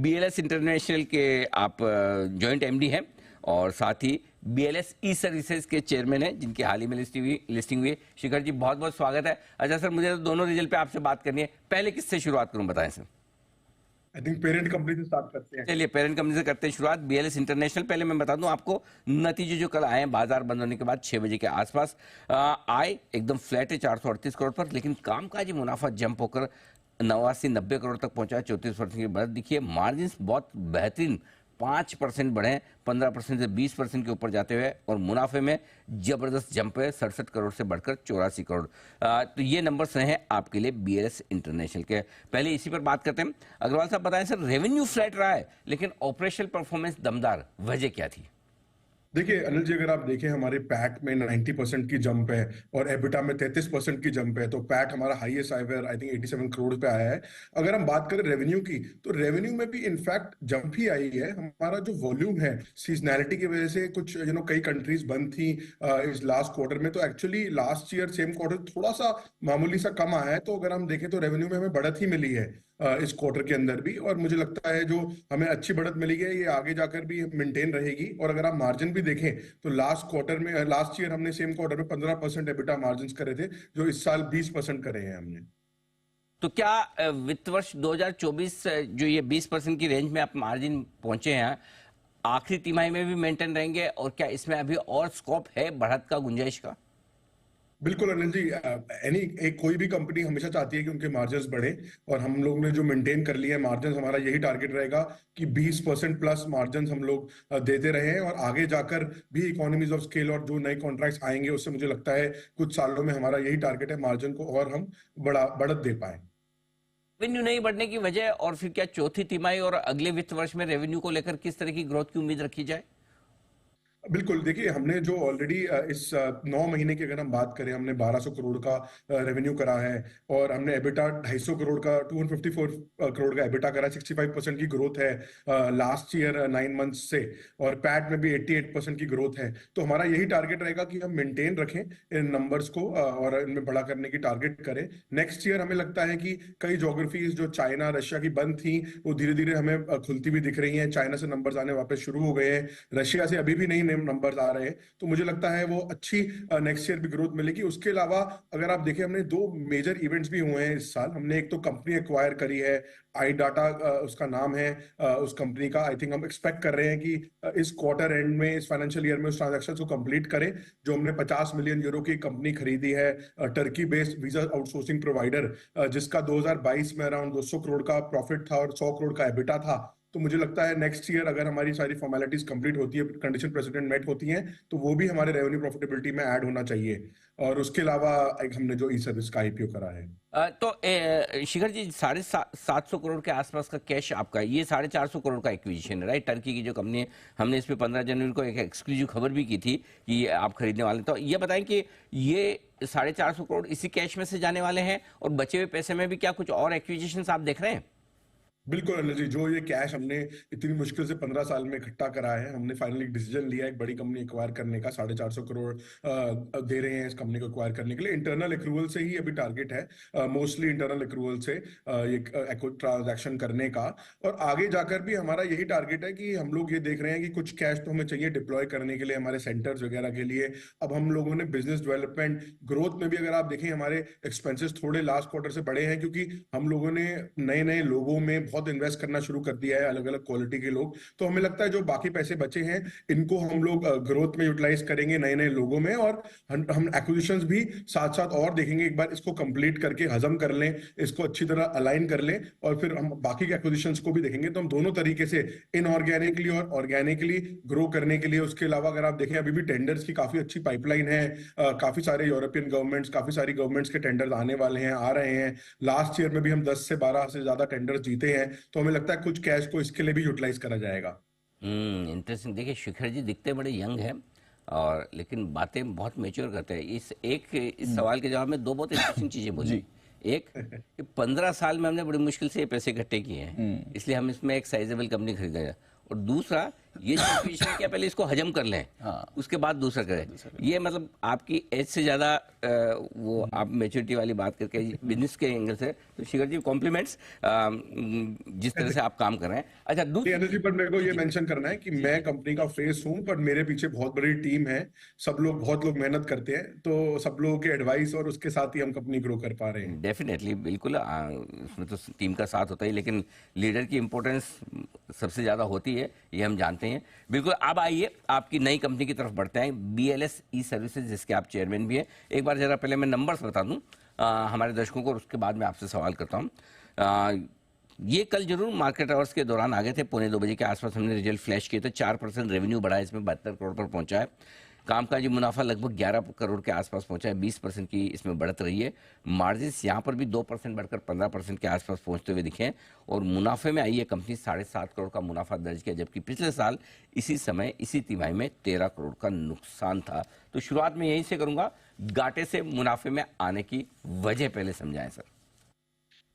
BLS international के आप joint MD हैं और साथ ही बीएलएस ई सर्विसेज के चेयरमैन हैं, जिनकी हाल ही में लिस्टिंग हुई है। शिखर जी, बहुत बहुत स्वागत है। अच्छा सर, मुझे तो दोनों रिजल्ट पे आपसे बात करनी है। पहले किससे शुरुआत करूं, बताएं sir. I think parent company से स्टार्ट करते हैं। चलिए, पेरेंट कंपनी से करते हैं शुरुआत। बीएलएस इंटरनेशनल, पहले मैं बता दूं आपको नतीजे जो कल आए हैं बाजार बंद होने के बाद 6 बजे के आसपास, आए एकदम फ्लैट है 438 करोड़ पर, लेकिन कामकाजी मुनाफा जंप होकर 89-90 करोड़ तक पहुंचा है। 34% की बढ़त दिखी है। मार्जिन बहुत बेहतरीन 5% बढ़े, 15% से 20% के ऊपर जाते हुए, और मुनाफे में जबरदस्त जंप है 67 करोड़ से बढ़कर 84 करोड़। तो ये नंबर्स रहे हैं आपके लिए बीएलएस इंटरनेशनल के। पहले इसी पर बात करते हैं। अग्रवाल साहब बताएं सर, रेवेन्यू फ्लैट रहा है लेकिन ऑपरेशनल परफॉर्मेंस दमदार, वजह क्या थी? देखिए अनिल जी, अगर आप देखें हमारे पैट में 90% की जंप है और एबिटा में 33% की जंप है, तो पैट हमारा highest ever I think 87 crore पे आया है। अगर हम बात करें रेवेन्यू की, तो रेवेन्यू में भी इनफैक्ट जंप ही आई है। हमारा जो वॉल्यूम है, सीजनैलिटी की वजह से कुछ कई कंट्रीज बंद थी इस लास्ट क्वार्टर में, तो actually last year same quarter थोड़ा सा मामूली सा कम आया है। तो अगर हम देखें तो रेवेन्यू में हमें बढ़त ही मिली है इस क्वार्टर के अंदर भी, और मुझे लगता है जो हमें अच्छी बढ़त मिली है ये आगे जाकर भी मेंटेन रहेगी। और अगर आप मार्जिन भी देखें तो लास्ट क्वार्टर में, लास्ट ईयर हमने सेम क्वार्टर में 15% एबिटा मार्जिन करे थे, जो इस साल 20% करे हैं हमने। तो क्या वित्त वर्ष 2024 जो ये 20% की रेंज में आप मार्जिन पहुंचे हैं, आखिरी तिमाही में भी मेंटेन रहेंगे, और क्या इसमें अभी और स्कोप है बढ़त का, गुंजाइश का? बिल्कुल अनिल जी, कोई भी कंपनी हमेशा चाहती है कि उनके मार्जिन बढ़े, और हम लोग ने जो मेंटेन कर लिया है मार्जिन, हमारा यही टारगेट रहेगा कि 20% प्लस मार्जिन हम लोग देते रहे हैं। और आगे जाकर भी इकोनॉमीज ऑफ स्केल और जो नए कॉन्ट्रैक्ट्स आएंगे, उससे मुझे लगता है कुछ सालों में हमारा यही टारगेट है, मार्जिन को और हम बढ़त दे पाए। रेवेन्यू नहीं बढ़ने की वजह, और फिर क्या चौथी तिमाही और अगले वित्त वर्ष में रेवेन्यू को लेकर किस तरह की ग्रोथ की उम्मीद रखी जाए? बिल्कुल, देखिए हमने जो ऑलरेडी इस 9 महीने की अगर हम बात करें, हमने 1200 करोड़ का रेवेन्यू करा है, और हमने एबिटा 250 करोड़ का 254 करोड़ का एबिटा करा, 65% की ग्रोथ है लास्ट ईयर 9 मंथ्स से, और पैट में भी 88% की ग्रोथ है। तो हमारा यही टारगेट रहेगा कि हम मेंटेन रखें इन नंबर्स को और इनमें बड़ा करने की टारगेट करें। नेक्स्ट ईयर हमें लगता है कि कई ज्योग्राफीज जो चाइना रशिया की बंद थी, वो धीरे धीरे हमें खुलती भी दिख रही हैं। चाइना से नंबर्स आने वापस शुरू हो गए हैं, रशिया से अभी भी नहीं नंबर्स आ रहे हैं। तो मुझे लगता है वो अच्छी नेक्स्ट ईयर भी ग्रोथ मिलेगी। उसके अलावा अगर आप देखें, हमने 2 मेजर इवेंट्स भी हुए हैं इस साल। हमने एक तो कंपनी एक्वायर करी है, आई डाटा उसका नाम है, उस कंपनी का। आई थिंक हम एक्सपेक्ट कर रहे हैं कि इस क्वार्टर एंड में, इस फाइनेंशियल ईयर में उस ट्रांजैक्शन को कंप्लीट करें। जो हमने 50 मिलियन यूरो की कंपनी खरीदी है, Turkey based visa outsourcing provider, जिसका 2022 में अराउंड 200 करोड़ का प्रॉफिट था और 100 करोड़ का एबिटा था। तो मुझे लगता है नेक्स्ट ईयर अगर हमारी सारी फॉर्मेलिटीज कंप्लीट होती है, कंडीशन प्रेसिडेंट मेट होती हैं, तो वो भी हमारे रेवेन्यू प्रॉफिटेबिलिटी में ऐड होना चाहिए। और उसके अलावा एक हमने जो ई सर्विस का आईपीओ करा है। शिखर जी, 750 करोड़ के आसपास का कैश आपका, ये 450 करोड़ का एक्विजिशन है, राइट? टर्की की जो कंपनी है, हमने इस पे 15 जनवरी को एक एक्सक्लूसिव खबर भी की थी कि ये आप खरीदने वाले। तो ये बताएं कि ये 450 करोड़ इसी कैश में से जाने वाले हैं, और बचे हुए पैसे में भी क्या कुछ और एक्विजिशन आप देख रहे हैं? बिल्कुल अनिल जी, जो ये कैश हमने इतनी मुश्किल से 15 साल में इकट्ठा करा है, हमने फाइनली डिसीजन लिया एक बड़ी कंपनी एक्वायर करने का। 450 करोड़ दे रहे हैं इस कंपनी को एक्वायर करने के लिए। इंटरनल एक्रूवल से ही अभी टारगेट है, मोस्टली इंटरनल एक्रूवल से ये ट्रांजैक्शन करने का। और आगे जाकर भी हमारा यही टारगेट है कि हम लोग ये देख रहे हैं कि कुछ कैश तो हमें चाहिए डिप्लॉय करने के लिए हमारे सेंटर्स वगैरह के लिए। अब हम लोगों ने बिजनेस डेवलपमेंट ग्रोथ में भी, अगर आप देखें, हमारे एक्सपेंसेस थोड़े लास्ट क्वार्टर से बढ़े हैं, क्योंकि हम लोगों ने नए नए लोगों में बहुत इन्वेस्ट करना शुरू कर दिया है, अलग अलग क्वालिटी के लोग। तो हमें लगता है जो बाकी पैसे बचे हैं, इनको हम लोग ग्रोथ में यूटिलाइज करेंगे नए नए लोगों में। और हम एक्विजिशंस भी साथ साथ और देखेंगे, एक बार इसको कंप्लीट करके हजम कर लें, इसको अच्छी तरह अलाइन कर लें, और फिर हम बाकी के एक्विजिशंस को भी देखेंगे। तो हम दोनों तरीके से, इनऑर्गेनिकली और ऑर्गेनिकली ग्रो करने के लिए। उसके अलावा अगर आप देखें, अभी भी टेंडर्स की काफी अच्छी पाइपलाइन है, काफी सारे यूरोपियन गवर्नमेंट्स, काफी सारी गवर्नमेंट्स के टेंडर्स आने वाले हैं, आ रहे हैं। लास्ट ईयर में भी हम 10 से 12 से ज्यादा टेंडर्स जीते हैं। तो हमें लगता है कुछ कैश को इसके लिए भी यूटिलाइज करा जाएगा। इंटरेस्टिंग। देखिए शिखर जी दिखते बड़े यंग हैं, और लेकिन बातें बहुत मैच्योर करते हैं। इस सवाल के जवाब में दो बहुत इंटरेस्टिंग चीजें बोली। एक कि 15 साल में हमने बड़ी मुश्किल से ये पैसे इकट्ठे किए हैं, इसलिए हम इसमें एक साइजेबल कंपनी खरीदा है। और दूसरा, ये जो एक्विजिशन किया पहले इसको हजम कर लें, हाँ। उसके बाद दूसरा करें। ये मतलब आपकी एज से ज्यादा वो आप मेच्योरिटी वाली बात करके बिजनेस के एंगल से, तो शिखर जी कॉम्प्लीमेंट्स जिस तरह से आप काम कर रहे हैं। अच्छा दूसरी एनर्जी पर मेरे को ये मेंशन करना है कि मैं कंपनी का फेस हूं, पर मेरे पीछे बहुत बड़ी टीम है। बहुत लोग मेहनत करते हैं, तो सब लोगों के एडवाइस और उसके साथ ही हम कंपनी ग्रो कर पा रहे हैं। डेफिनेटली बिल्कुल उसमें तो टीम का साथ होता है, लेकिन लीडर की इंपॉर्टेंस सबसे ज़्यादा होती है, ये हम जानते हैं। बिल्कुल, अब आइए आपकी नई कंपनी की तरफ बढ़ते हैं, BLS ई सर्विसेज, जिसके आप चेयरमैन भी हैं। एक बार जरा पहले मैं नंबर्स बता दूं हमारे दर्शकों को, और उसके बाद मैं आपसे सवाल करता हूँ। ये कल जरूर मार्केट आवर्स के दौरान आ गए थे, 1:45 बजे के आसपास हमने रिजल्ट फ्लैश किए थे। 4% रेवेन्यू बढ़ा है, इसमें 72 करोड़ पर पहुंचा है। कामकाजी मुनाफा लगभग 11 करोड़ के आसपास पहुंचा है, 20% की इसमें बढ़त रही है। मार्जिन्स यहाँ पर भी 2% बढ़कर 15% के आसपास पहुंचते हुए दिखे हैं, और मुनाफे में आई है कंपनी 7.5 करोड़ का मुनाफा दर्ज किया, जबकि पिछले साल इसी समय इसी तिमाही में 13 करोड़ का नुकसान था। तो शुरुआत में यहीं से करूंगा, घाटे से मुनाफे में आने की वजह पहले समझाएं सर।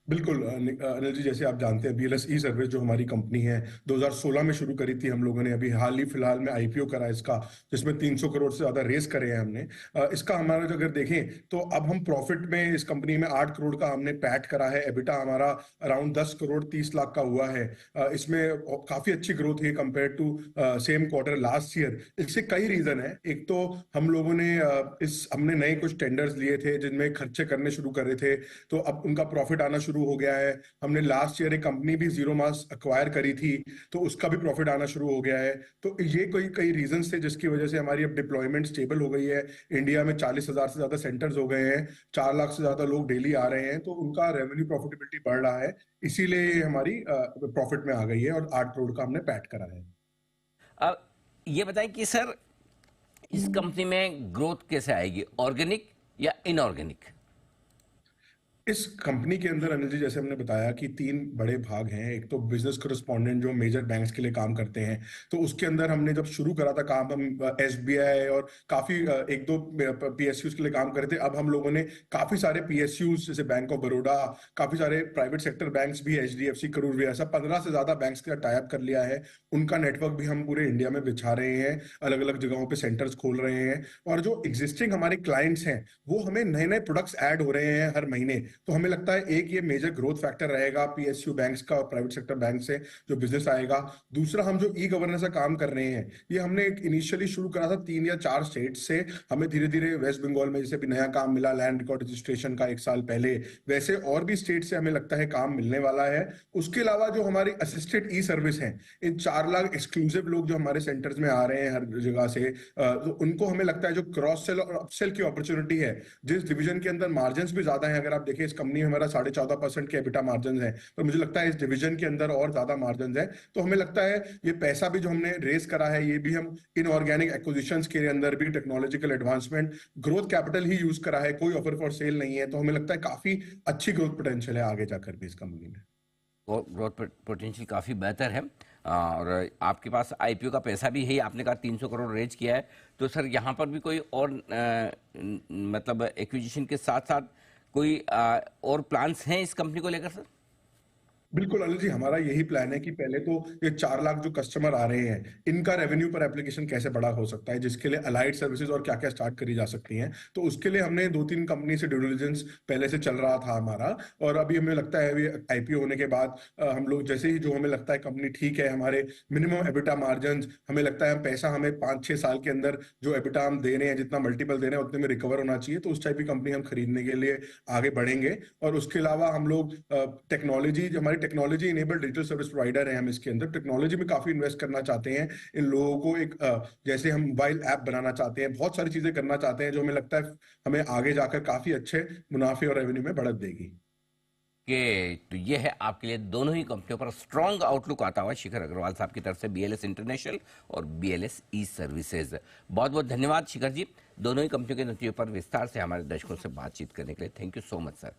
बिल्कुल अनिल जी, जैसे आप जानते हैं BLS ई सर्विस जो हमारी कंपनी है 2016 में शुरू करी थी हम लोगों ने। अभी हाल ही फिलहाल में IPO करा इसका, जिसमें 300 करोड़ से ज्यादा रेस करे हैं हमने। इसका हमारा जो अगर देखें तो अब हम प्रॉफिट में इस कंपनी में 8 करोड़ का हमने पैट करा है। एबिटा हमारा अराउंड 10 करोड़ 30 लाख का हुआ है। इसमें काफी अच्छी ग्रोथ है compare to same quarter last year. इससे कई रीजन है। एक तो हम लोगों ने हमने नए कुछ टेंडर्स लिए थे जिनमें खर्चे करने शुरू कर रहे थे, तो अब उनका प्रॉफिट आना शुरू हो गया है। हमने लास्ट ईयर एक कंपनी भी जीरो मास एक्वायर करी थी, तो उसका भी प्रॉफिट आना शुरू हो गया है। तो ये कई रीजंस थे जिसकी वजह से हमारी अब डिप्लॉयमेंट स्टेबल हो गई है। इंडिया में 40,000 से ज्यादा सेंटर्स हो गए हैं, 4 लाख से ज्यादा लोग डेली आ रहे हैं, तो उनका रेवेन्यू प्रॉफिटेबिलिटी बढ़ रहा है। इसीलिए हमारी प्रॉफिट में आ गई है और 8 करोड़ का हमने पैट करा है। अब ये बताएं कि सर इस कंपनी में ग्रोथ कैसे आएगी, ऑर्गेनिक या इनऑर्गेनिक? इस कंपनी के अंदर अनिल जी, जैसे हमने बताया कि 3 बड़े भाग हैं। एक तो बिजनेस कॉरेस्पॉन्डेंट जो मेजर बैंक्स के लिए काम करते हैं, तो उसके अंदर हमने जब शुरू करा था काम, हम SBI और काफी 1-2 PSUs के लिए काम करे थे। अब हम लोगों ने काफी सारे PSUs जैसे बैंक ऑफ बड़ौदा, काफी सारे प्राइवेट सेक्टर बैंक्स भी, HDFC, करूर भी, ऐसा 15 से ज्यादा बैंक्स का टाई अप कर लिया है। उनका नेटवर्क भी हम पूरे इंडिया में बिछा रहे हैं, अलग अलग जगहों पे सेंटर्स खोल रहे हैं। और जो एग्जिस्टिंग हमारे क्लाइंट्स हैं, वो हमें नए नए प्रोडक्ट्स ऐड हो रहे हैं हर महीने। तो हमें लगता है एक ये मेजर ग्रोथ फैक्टर रहेगा PSU बैंक्स का और प्राइवेट सेक्टर बैंक से जो बिजनेस आएगा। दूसरा, हम जो ई गवर्नेंस का काम कर रहे हैं, ये हमने इनिशियली शुरू करा था 3 या 4 स्टेट से। हमें धीरे धीरे वेस्ट बंगाल में जैसे भी नया काम मिला लैंड रिकॉर्ड रजिस्ट्रेशन का 1 साल पहले, वैसे और भी स्टेट से हमें लगता है काम मिलने वाला है। उसके अलावा जो हमारी असिस्टेड ई सर्विस है, इन 4 लाख एक्सक्लूसिव लोग जो हमारे सेंटर्स में आ रहे हैं हर जगह से, तो उनको हमें लगता है जो क्रॉस सेल और अपसेल की अपॉर्चुनिटी है, जिस डिवीजन के अंदर मार्जिन भी ज्यादा है। अगर आप देखें, इस कंपनी में हमारा 14.5% के एबिटा मार्जिन है, पर मुझे लगता है इस डिवीजन के अंदर और ज्यादा मार्जिन है। तो हमें लगता है ये पैसा भी जो हमने रेस करा है, ये भी हम इनऑर्गेनिक एक्विजिशंस के अंदर भी टेक्नोलॉजिकल एडवांसमेंट ग्रोथ कैपिटल ही यूज करा है, कोई ऑफर फॉर सेल नहीं है। तो हमें लगता है काफी अच्छी ग्रोथ पोटेंशियल है आगे जाकर भी इस कंपनी में। ग्रोथ पोटेंशियल काफ़ी बेहतर है, और आपके पास IPO का पैसा भी है, आपने कहा 300 करोड़ रेज किया है। तो सर यहाँ पर भी कोई और मतलब एक्विजिशन के साथ साथ कोई और प्लान्स हैं इस कंपनी को लेकर सर? बिल्कुल अनिल जी, हमारा यही प्लान है कि पहले तो ये 4 लाख जो कस्टमर आ रहे हैं, इनका रेवेन्यू पर एप्लीकेशन कैसे बड़ा हो सकता है, जिसके लिए अलाइड सर्विसेज और क्या क्या स्टार्ट करी जा सकती हैं। तो उसके लिए हमने 2-3 कंपनी से ड्यू डिलिजेंस पहले से चल रहा था हमारा, और अभी हमें लगता है अभी IPO होने के बाद हम लोग जैसे ही जो हमें लगता है कंपनी ठीक है, हमारे मिनिमम एबिटा मार्जिन, हमें लगता है पैसा हमें 5-6 साल के अंदर जो एबिटा हम दे रहे हैं, जितना मल्टीपल दे रहे हैं, उतने में रिकवर होना चाहिए। तो उस टाइप की कंपनी हम खरीदने के लिए आगे बढ़ेंगे। और उसके अलावा हम लोग टेक्नोलॉजी, हमारी technology enabled digital service provider है, हम इसके अंदर टेक्नोलॉजी में काफी इन्वेस्ट करना चाहते हैं। इन लोगों को एक जैसे हम मोबाइल ऐप बनाना चाहते हैं, बहुत सारी चीजें करना चाहते हैं जो हमें लगता है हमें आगे जाकर काफी अच्छे मुनाफे और रेवेन्यू में बढ़त देगी। तो ये है आपके लिए दोनों ही कंपनियों पर स्ट्रांग आउटलुक आता हुआ शिखर अग्रवाल साहब की तरफ से, BLS इंटरनेशनल और BLS ई सर्विसेज। बहुत बहुत धन्यवाद शिखर जी, दोनों ही कंपनियों के नतीजों पर विस्तार से हमारे दर्शकों से बातचीत करने के लिए। Thank you so much sir.